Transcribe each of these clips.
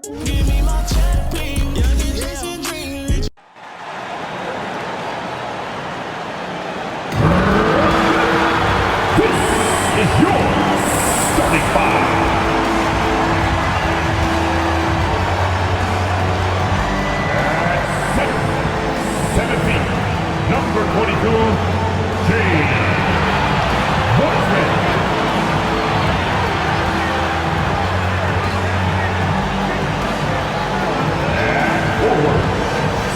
Give me my champion. Youngin' chasing dreams. This is your starting five. At center, 7 feet, number 22, James Wiseman. Forward,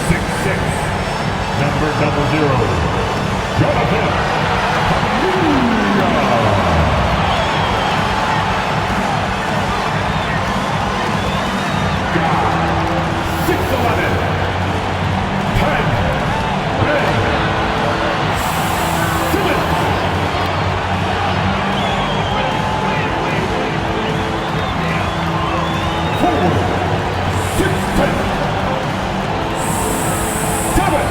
6'6", number 00, Jonathan Hallelujah. God, 6'11", 10, Ben Simmons. Forward, 6'10", 7,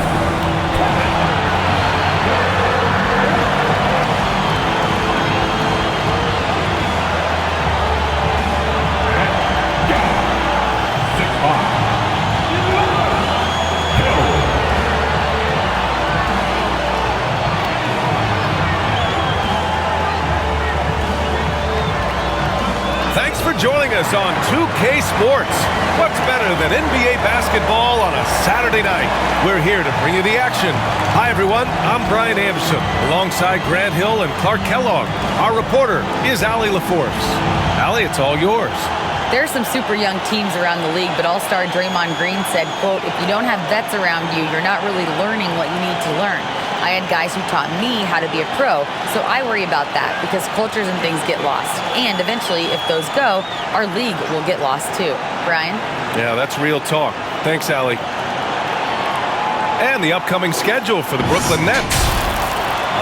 Thanks for joining us on 2K Sports. What's better than NBA basketball on a Saturday night? We're here to bring you the action. Hi, everyone. I'm Brian Anderson, alongside Grant Hill and Clark Kellogg. Our reporter is Allie LaForce. Allie, it's all yours. There are some super young teams around the league, but All-Star Draymond Green said, quote, if you don't have vets around you, you're not really learning what you need to learn. I had guys who taught me how to be a pro, so I worry about that because cultures and things get lost. And eventually, if those go, our league will get lost too. Brian? Yeah, that's real talk. Thanks, Allie. And the upcoming schedule for the Brooklyn Nets.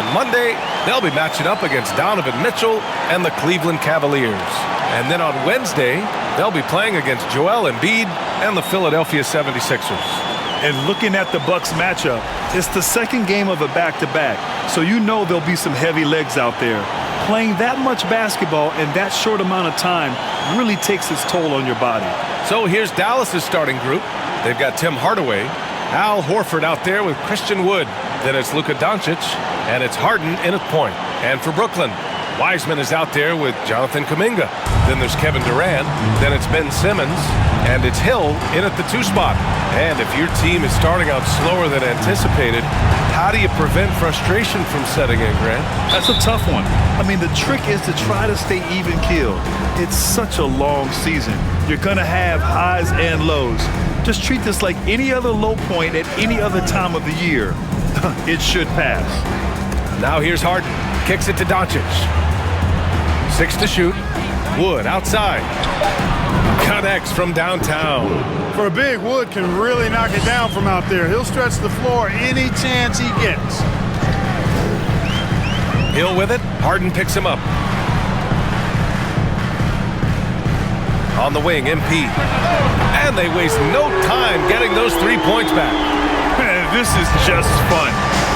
On Monday, they'll be matching up against Donovan Mitchell and the Cleveland Cavaliers. And then on Wednesday, they'll be playing against Joel Embiid and the Philadelphia 76ers. And looking at the Bucks matchup, it's the second game of a back-to-back, so you know there'll be some heavy legs out there. Playing that much basketball in that short amount of time really takes its toll on your body. So here's Dallas's starting group. They've got Tim Hardaway, Al Horford out there with Christian Wood. Then it's Luka Dončić, and it's Harden in at point. And for Brooklyn, Wiseman is out there with Jonathan Kuminga. Then there's Kevin Durant. Then it's Ben Simmons. And it's Hill in at the 2 spot. And if your team is starting out slower than anticipated, how do you prevent frustration from setting in, Grant? That's a tough one. I mean, the trick is to try to stay even-keeled. It's such a long season. You're going to have highs and lows. Just treat this like any other low point at any other time of the year. It should pass. Now here's Harden. Kicks it to Dončić. 6 to shoot. Wood outside. Connects from downtown. For a big, Wood can really knock it down from out there. He'll stretch the floor any chance he gets. Hill with it. Harden picks him up. On the wing, MP. And they waste no time getting those 3 points back. This is just fun.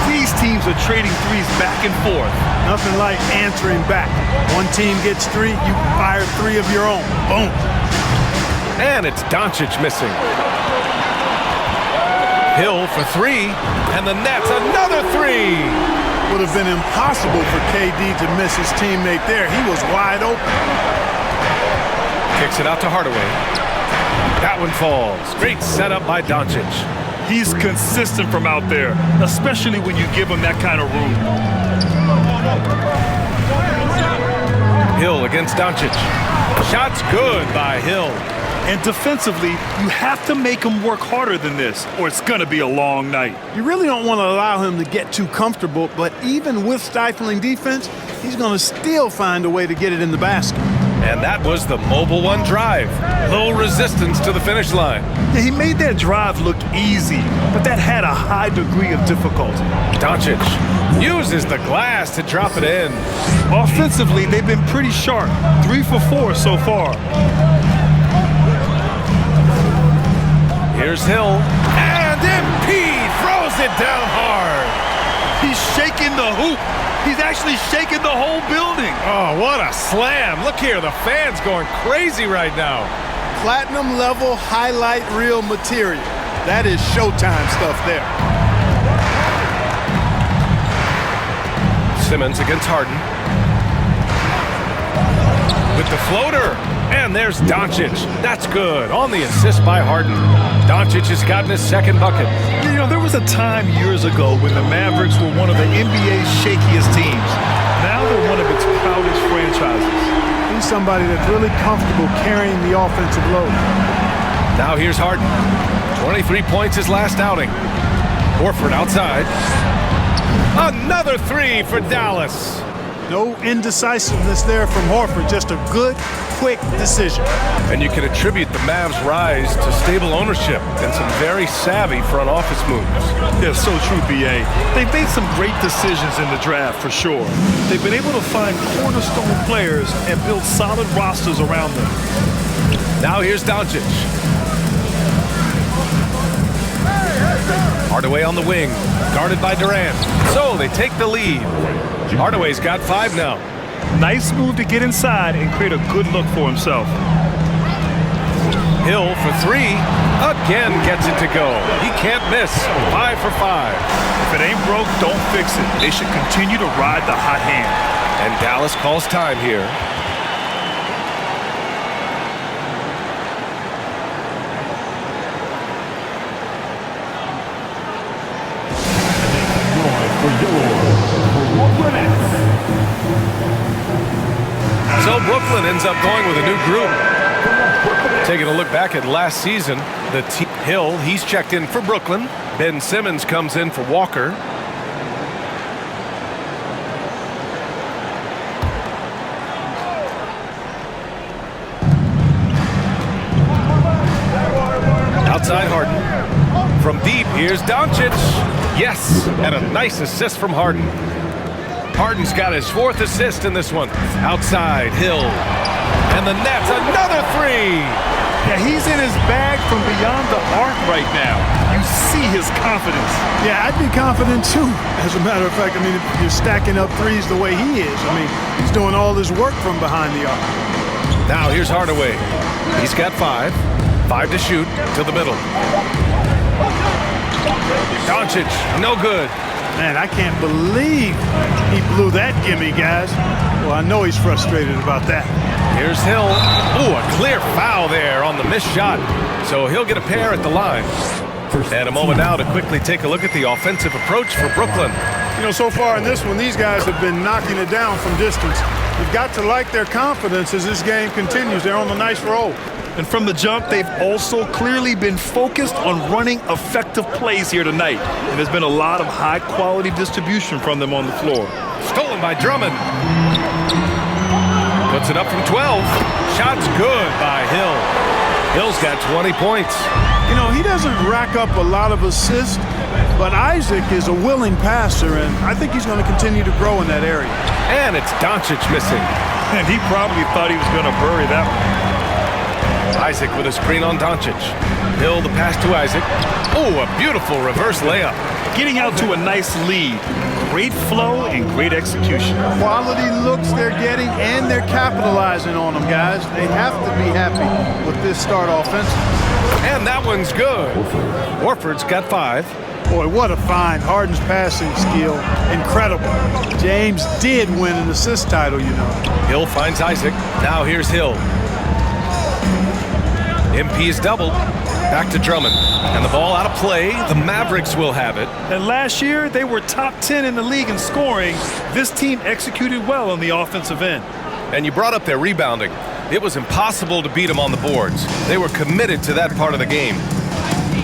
These teams are trading threes back and forth. Nothing like answering back. One team gets 3, you fire 3 of your own. Boom. And it's Dončić missing. Hill for 3, and the Nets another 3. Would have been impossible for KD to miss his teammate there. He was wide open. Kicks it out to Hardaway. That one falls. Great setup by Dončić. He's consistent from out there, especially when you give him that kind of room. Hill against Dončić. Shot's good by Hill. And defensively, you have to make him work harder than this, or it's going to be a long night. You really don't want to allow him to get too comfortable, but even with stifling defense, he's going to still find a way to get it in the basket. And that was the Mobile One drive. Low resistance to the finish line. Yeah, he made that drive look easy, but that had a high degree of difficulty. Dončić uses the glass to drop it in. Offensively, they've been pretty sharp. 3 for 4 so far. Here's Hill. And MP throws it down hard. He's shaking the hoop. He's actually shaking the whole building. Oh, what a slam. Look here, the fans going crazy right now. platinum level highlight reel material. That is Showtime stuff there. Simmons against Harden. With the floater. And there's Dončić. That's good. On the assist by Harden. Dončić has gotten his second bucket. You know, there was a time years ago when the Mavericks were one of the NBA's shakiest teams. Now they're one of its proudest franchises. He's somebody that's really comfortable carrying the offensive load. Now here's Harden. 23 points his last outing. Horford outside. Another three for Dallas. No indecisiveness there from Horford. Just a good, quick decision. And you can attribute the Mavs' rise to stable ownership and some very savvy front office moves. Yeah, so true, B.A. They've made some great decisions in the draft, for sure. They've been able to find cornerstone players and build solid rosters around them. Now here's Dončić. Hardaway on the wing, guarded by Durant. So they take the lead. Hardaway's got 5 now. Nice move to get inside and create a good look for himself. Hill for 3. Again gets it to go. He can't miss. 5 for 5. If it ain't broke, don't fix it. They should continue to ride the hot hand. And Dallas calls time here. So Brooklyn ends up going with a new group. Taking a look back at last season, Hill, he's checked in for Brooklyn. Ben Simmons comes in for Walker. Outside Harden. From deep, here's Dončić. Yes, and a nice assist from Harden. Harden's got his 4th assist in this one. Outside, Hill. And the Nets, another 3. Yeah, he's in his bag from beyond the arc right now. You see his confidence. Yeah, I'd be confident too. As a matter of fact, I mean, if you're stacking up threes the way he is, I mean, he's doing all his work from behind the arc. Now here's Hardaway. He's got 5. 5 to shoot to the middle. Dončić, no good. Man, I can't believe he blew that gimme, guys. Well, I know he's frustrated about that. Here's Hill. Ooh, a clear foul there on the missed shot. So he'll get a pair at the line. And a moment now to quickly take a look at the offensive approach for Brooklyn. You know, so far in this one, these guys have been knocking it down from distance. You've got to like their confidence as this game continues. They're on a nice roll. And from the jump, they've also clearly been focused on running effective plays here tonight. And there's been a lot of high-quality distribution from them on the floor. Stolen by Drummond. Puts it up from 12. Shot's good by Hill. Hill's got 20 points. You know, he doesn't rack up a lot of assists, but Isaac is a willing passer, and I think he's going to continue to grow in that area. And it's Dončić missing. And he probably thought he was going to bury that one. Isaac with a screen on Dončić. Hill the pass to Isaac. Oh, a beautiful reverse layup. Getting out to a nice lead. Great flow and great execution. Quality looks they're getting, and they're capitalizing on them, guys. They have to be happy with this start offensively. And that one's good. Horford's got 5. Boy, what a find. Harden's passing skill, incredible. James did win an assist title, you know. Hill finds Isaac. Now here's Hill. MP is doubled. Back to Drummond. And the ball out of play. The Mavericks will have it. And last year, they were top 10 in the league in scoring. This team executed well on the offensive end. And you brought up their rebounding. It was impossible to beat them on the boards. They were committed to that part of the game.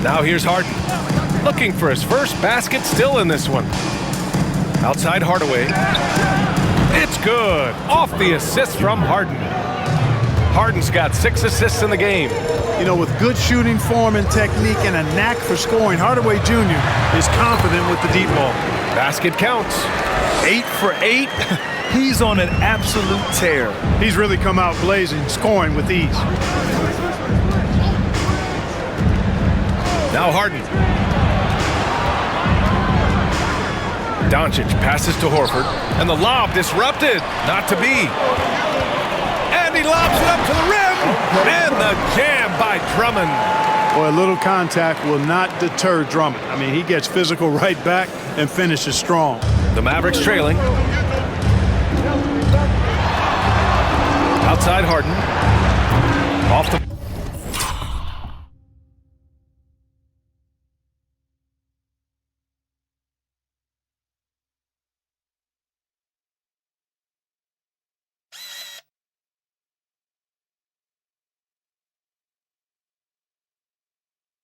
Now here's Harden. Looking for his first basket, still in this one. Outside Hardaway. It's good. Off the assist from Harden. Harden's got 6 assists in the game. You know, with good shooting form and technique and a knack for scoring, Hardaway Jr. is confident with the deep ball. Basket counts. 8 for 8. He's on an absolute tear. He's really come out blazing, scoring with ease. Now Harden. Dončić passes to Horford, and the lob disrupted. Not to be. And he lobs it up to the rim, and the jam by Drummond. Boy, a little contact will not deter Drummond. I mean, he gets physical right back and finishes strong. The Mavericks trailing. Outside Harden. Off the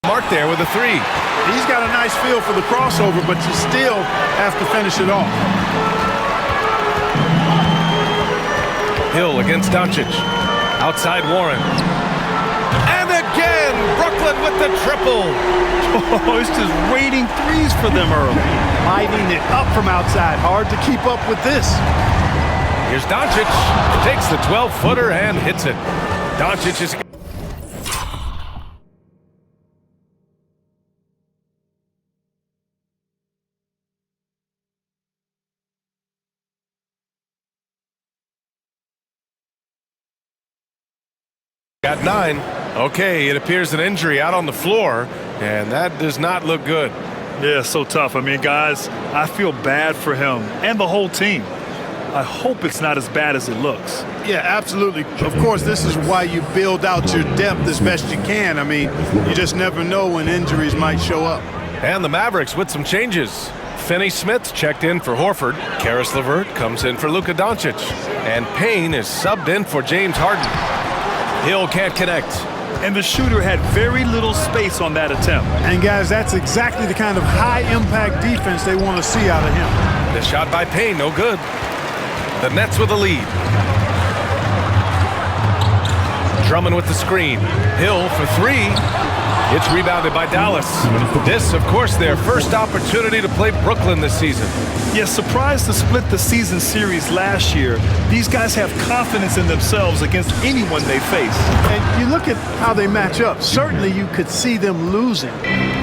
mark there with a three. He's got a nice feel for the crossover, but you still have to finish it off. Hill against Dončić. Outside Warren. And again, Brooklyn with the triple. Oh, it's just raining threes for them early. Lighting it up from outside. Hard to keep up with this. Here's Dončić. Takes the 12-footer and hits it. Dončić is... Got 9. Okay, it appears an injury out on the floor, and that does not look good. Yeah, so tough. I mean, guys, I feel bad for him and the whole team. I hope it's not as bad as it looks. Yeah, absolutely. Of course, this is why you build out your depth as best you can. I mean, you just never know when injuries might show up. And the Mavericks with some changes. Finney-Smith checked in for Horford. Karis LeVert comes in for Luka Dončić. And Payne is subbed in for James Harden. Hill can't connect. And the shooter had very little space on that attempt. And guys, that's exactly the kind of high-impact defense they want to see out of him. The shot by Payne, no good. The Nets with the lead. Drummond with the screen. Hill for three. It's rebounded by Dallas. This, of course, their first opportunity to play Brooklyn this season. Yeah, surprised to split the season series last year. These guys have confidence in themselves against anyone they face. And you look at how they match up. Certainly you could see them losing,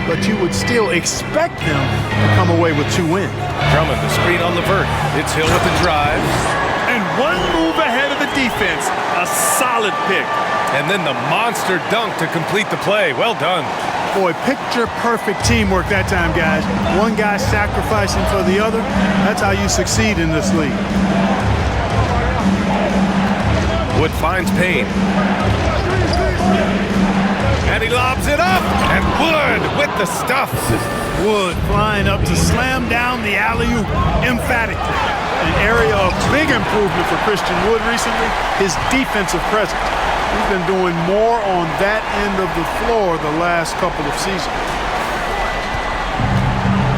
but you would still expect them to come away with 2 wins. Drummond, the screen on LeVert. It's Hill with the drive. And one move ahead of the defense. A solid pick. And then the monster dunk to complete the play. Well done. Boy, picture-perfect teamwork that time, guys. One guy sacrificing for the other. That's how you succeed in this league. Wood finds Payne. And he lobs it up. And Wood with the stuff. Wood flying up to slam down the alley-oop emphatically. An area of big improvement for Christian Wood recently, his defensive presence. He's been doing more on that end of the floor the last couple of seasons.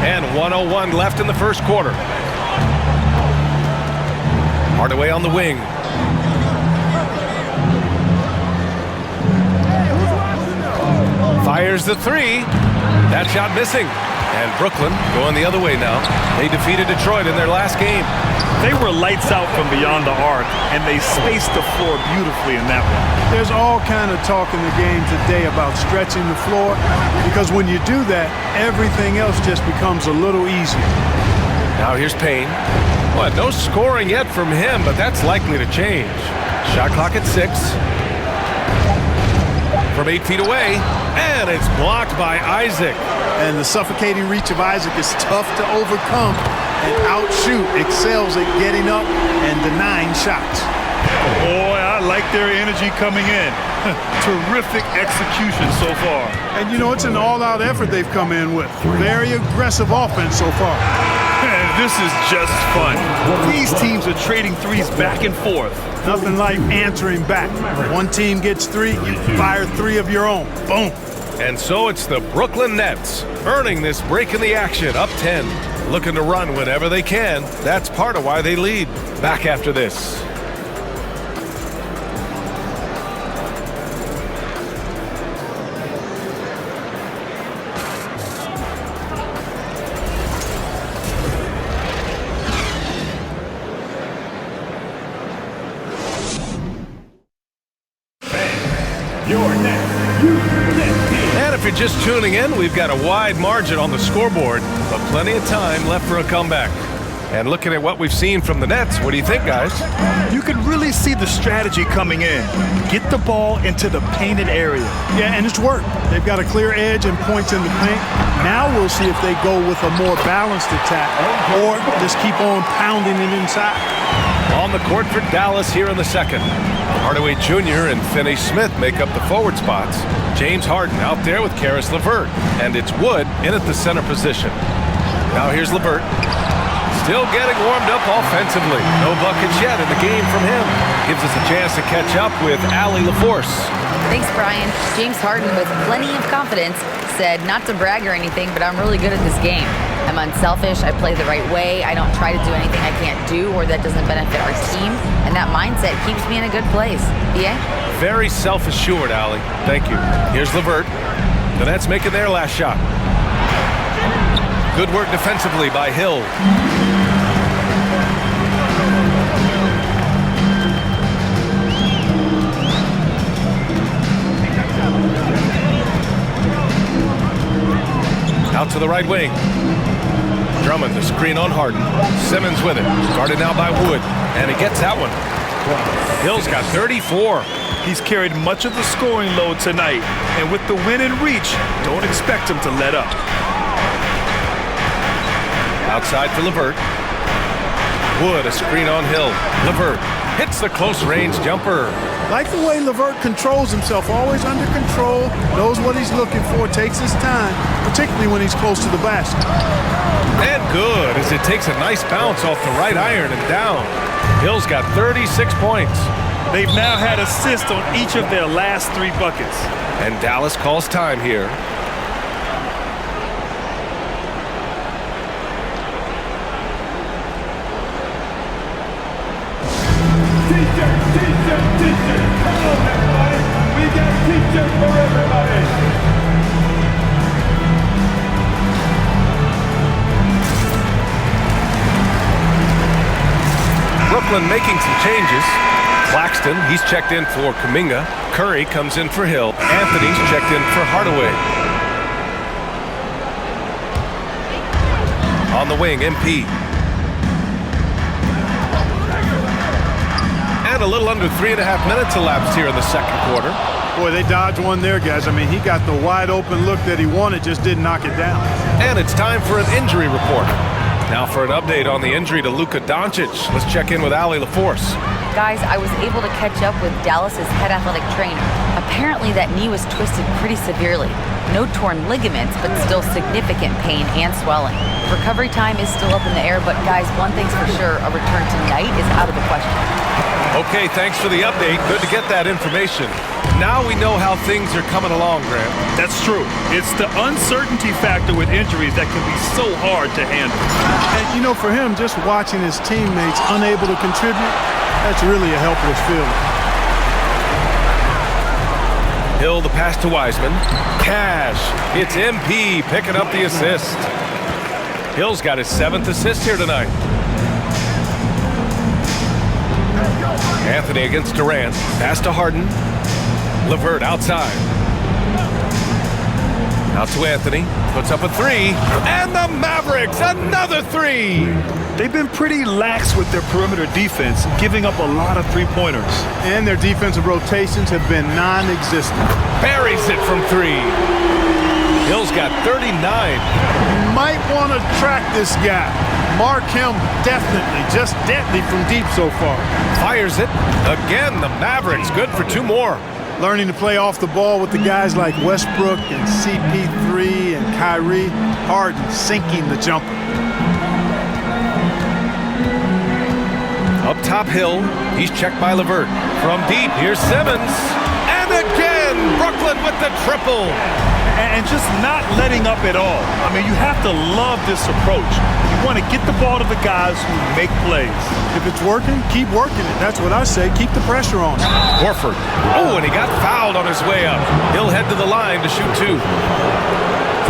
And 1:01 left in the first quarter. Hardaway on the wing. Fires the three. That shot missing. And Brooklyn going the other way now. They defeated Detroit in their last game. They were lights out from beyond the arc, and they spaced the floor beautifully in that one. There's all kind of talk in the game today about stretching the floor, because when you do that, everything else just becomes a little easier. Now here's Payne. Well, no scoring yet from him, but that's likely to change. Shot clock at 6. From 8 feet away, and it's blocked by Isaac. And the suffocating reach of Isaac is tough to overcome, and outshoot excels at getting up and denying shots. Boy, I like their energy coming in. Terrific execution so far. And you know, it's an all-out effort they've come in with. Very aggressive offense so far. And this is just fun. These teams are trading threes back and forth. Nothing like answering back. One team gets 3, you fire 3 of your own. Boom. And so it's the Brooklyn Nets earning this break in the action, up 10. Looking to run whenever they can. That's part of why they lead. Back after this. And if you're just tuning in, we've got a wide margin on the scoreboard, but plenty of time left for a comeback. And looking at what we've seen from the Nets, what do you think, guys? You can really see the strategy coming in. Get the ball into the painted area. Yeah, and it's worked. They've got a clear edge and points in the paint. Now we'll see if they go with a more balanced attack or just keep on pounding it inside. On the court for Dallas here in the second. Hardaway Jr. and Finney-Smith make up the forward spots. James Harden out there with Karis LeVert. And it's Wood in at the center position. Now here's LeVert. Still getting warmed up offensively. No buckets yet in the game from him. Gives us a chance to catch up with Allie LaForce. Thanks, Brian. James Harden, with plenty of confidence, said not to brag or anything, but I'm really good at this game. I'm unselfish. I play the right way. I don't try to do anything I can't do or that doesn't benefit our team. And that mindset keeps me in a good place. BA? Very self-assured, Allie. Thank you. Here's LeVert. The Nets making their last shot. Good work defensively by Hill. Out to the right wing. Drummond, the screen on Harden. Simmons with it. Guarded now by Wood. And he gets that one. Hill's got 34. He's carried much of the scoring load tonight. And with the win in reach, don't expect him to let up. Outside for LeVert. Wood, a screen on Hill. LeVert hits the close-range jumper. Like the way LeVert controls himself, always under control, knows what he's looking for, takes his time, particularly when he's close to the basket. And good, as it takes a nice bounce off the right iron and down. Hill's got 36 points. They've now had assists on each of their last 3 buckets. And Dallas calls time here. T-shirt. Come on, everybody. We got T-shirts for everybody. Brooklyn making some changes. Claxton, he's checked in for Kuminga. Curry comes in for Hill. Anthony's checked in for Hardaway. On the wing, MP. And a little under 3.5 minutes elapsed here in the second quarter. Boy, they dodged one there, guys. I mean, he got the wide open look that he wanted, just didn't knock it down. And it's time for an injury report. Now for an update on the injury to Luka Dončić. Let's check in with Allie LaForce. Guys, I was able to catch up with Dallas's head athletic trainer. Apparently that knee was twisted pretty severely. No torn ligaments, but still significant pain and swelling. Recovery time is still up in the air, but guys, one thing's for sure, a return tonight is out of the question. Okay, thanks for the update. Good to get that information. Now we know how things are coming along, Grant. That's true. It's the uncertainty factor with injuries that can be so hard to handle. And, you know, for him, just watching his teammates unable to contribute, that's really a helpless feeling. Hill, the pass to Wiseman. Cash. It's MP picking up the assist. Hill's got his 7th assist here tonight. Anthony against Durant. Pass to Harden. LeVert outside. Out to Anthony. Puts up a 3. And the Mavericks, another 3. They've been pretty lax with their perimeter defense, giving up a lot of 3-pointers. And their defensive rotations have been non-existent. Buries it from 3. Hill's got 39. You might want to track this guy. Mark him definitely, just deadly from deep so far. Fires it. Again, the Mavericks, good for 2 more. Learning to play off the ball with the guys like Westbrook and CP3 and Kyrie. Harden sinking the jumper. Up top, Hill. He's checked by LeVert. From deep, here's Simmons. And again, Brooklyn with the triple. And just not letting up at all. I mean, you have to love this approach. You want to get the ball to the guys who make plays. If it's working, keep working it. That's what I say. Keep the pressure on. Horford. Oh, and he got fouled on his way up. He'll head to the line to shoot 2.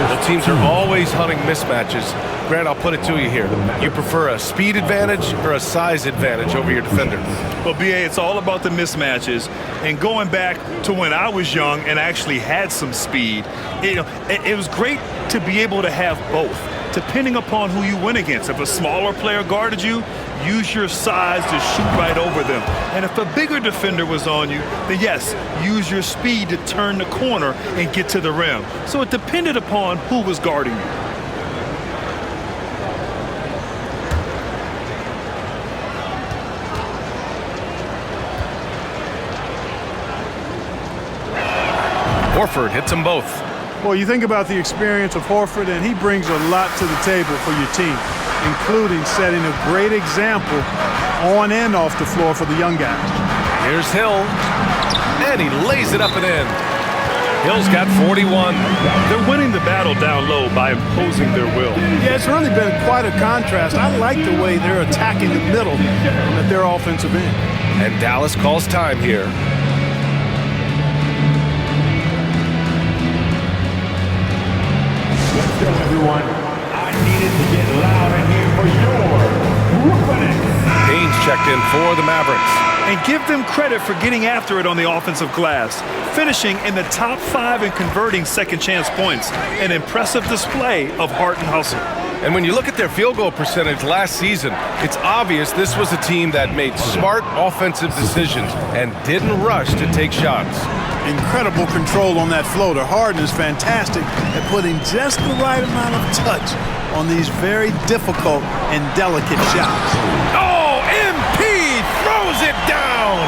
Both teams are always hunting mismatches. Grant, I'll put it to you here. You prefer a speed advantage or a size advantage over your defender? Well, BA, it's all about the mismatches. And going back to when I was young and actually had some speed, it was great to be able to have both. depending upon who you win against. If a smaller player guarded you, use your size to shoot right over them. And if a bigger defender was on you, then yes, use your speed to turn the corner and get to the rim. So it depended upon who was guarding you. Horford hits them both. Well, you think about the experience of Horford, and he brings a lot to the table for your team, including setting a great example on and off the floor for the young guys. Here's Hill, and he lays it up and in. Hill's got 41. They're winning the battle down low by imposing their will. Yeah, it's really been quite a contrast. I like the way they're attacking the middle at their offensive end. And Dallas calls time here. Everyone, I needed to get loud in here for your Brooklyn. Payne's checked in for the Mavericks. And give them credit for getting after it on the offensive glass, finishing in the top 5 and converting second chance points. An impressive display of heart and hustle. And when you look at their field goal percentage last season, it's obvious this was a team that made smart offensive decisions and didn't rush to take shots. Incredible control on that floater. Harden is fantastic at putting just the right amount of touch on these very difficult and delicate shots. Oh, MP throws it down.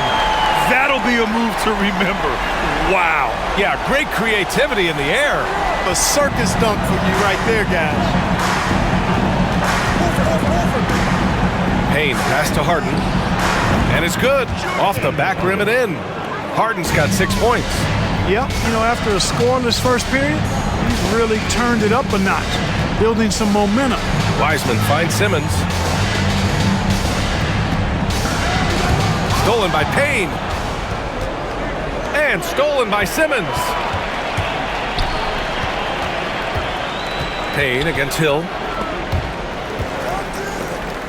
That'll be a move to remember. Wow. Yeah, great creativity in the air. A circus dunk for you right there, guys. Payne pass to Harden. And it's good. Off the back rim and in. Harden's got 6 points. Yep, you know, after a scoreless first period, he's really turned it up a notch, building some momentum. Wiseman finds Simmons. Stolen by Payne. And stolen by Simmons. Payne against Hill.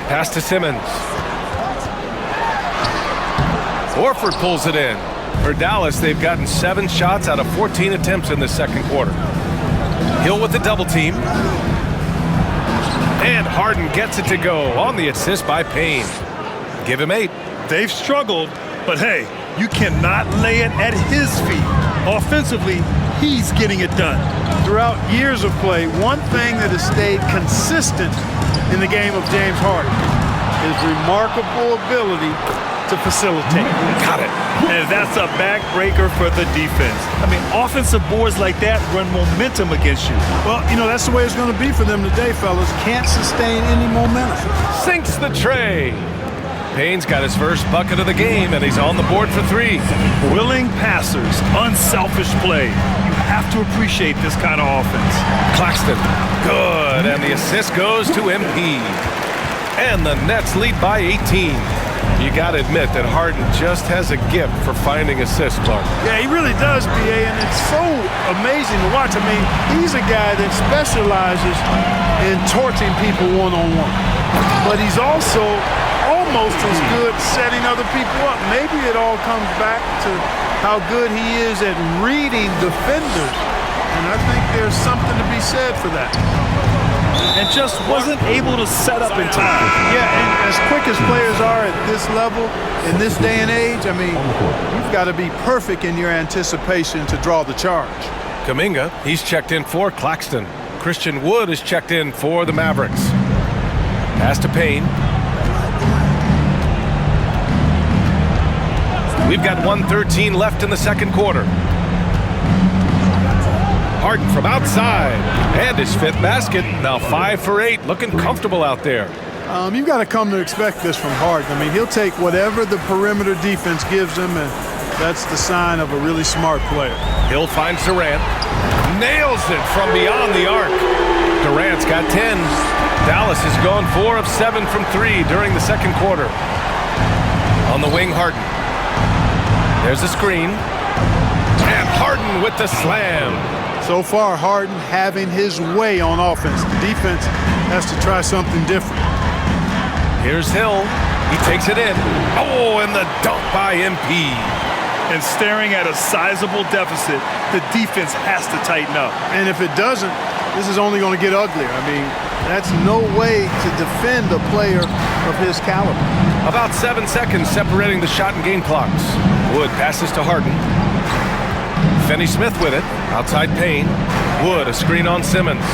Pass to Simmons. Horford pulls it in. For Dallas, they've gotten 7 shots out of 14 attempts in the second quarter. Hill with the double team. And Harden gets it to go on the assist by Payne. Give him 8. They've struggled, but hey, you cannot lay it at his feet. Offensively, he's getting it done. Throughout years of play, one thing that has stayed consistent in the game of James Harden is remarkable ability to facilitate. Got it. And that's a backbreaker for the defense. I mean, offensive boards like that run momentum against you. Well, you know, that's the way it's going to be for them today, fellas. Can't sustain any momentum. Sinks the tray. Payne's got his first bucket of the game, and he's on the board for 3. Willing passers, unselfish play. You have to appreciate this kind of offense. Claxton, good, and the assist goes to MP. And the Nets lead by 18. You got to admit that Harden just has a gift for finding assists, Clark. Yeah, he really does, BA, and it's so amazing to watch. I mean, he's a guy that specializes in torching people one-on-one. But he's also almost as good setting other people up. Maybe it all comes back to how good he is at reading defenders. And I think there's something to be said for that. And just wasn't able to set up in time. Yeah, and as quick as players are at this level, in this day and age, I mean, you've got to be perfect in your anticipation to draw the charge. Kuminga, he's checked in for Claxton. Christian Wood is checked in for the Mavericks. Pass to Payne. We've got 1:13 left in the second quarter. Harden from outside, and his 5th basket. Now 5 for 8, looking comfortable out there. You've got to come to expect this from Harden. I mean, he'll take whatever the perimeter defense gives him, and that's the sign of a really smart player. Hill finds Durant, nails it from beyond the arc. Durant's got 10. Dallas has gone 4 of 7 from 3 during the second quarter. On the wing, Harden. There's a screen, and Harden with the slam. So far, Harden having his way on offense. The defense has to try something different. Here's Hill. He takes it in. Oh, and the dunk by MP. And staring at a sizable deficit, the defense has to tighten up. And if it doesn't, this is only going to get uglier. I mean, that's no way to defend a player of his caliber. About 7 seconds separating the shot and game clocks. Wood passes to Harden. Finney-Smith with it. Outside Payne. Wood, a screen on Simmons.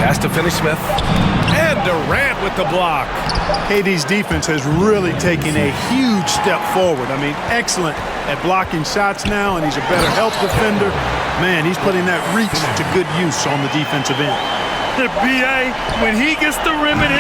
Pass to Finney-Smith. And Durant with the block. KD's defense has really taken a huge step forward. I mean, excellent at blocking shots now, and he's a better help defender. Man, he's putting that reach to good use on the defensive end. The BA, when he gets the rim in his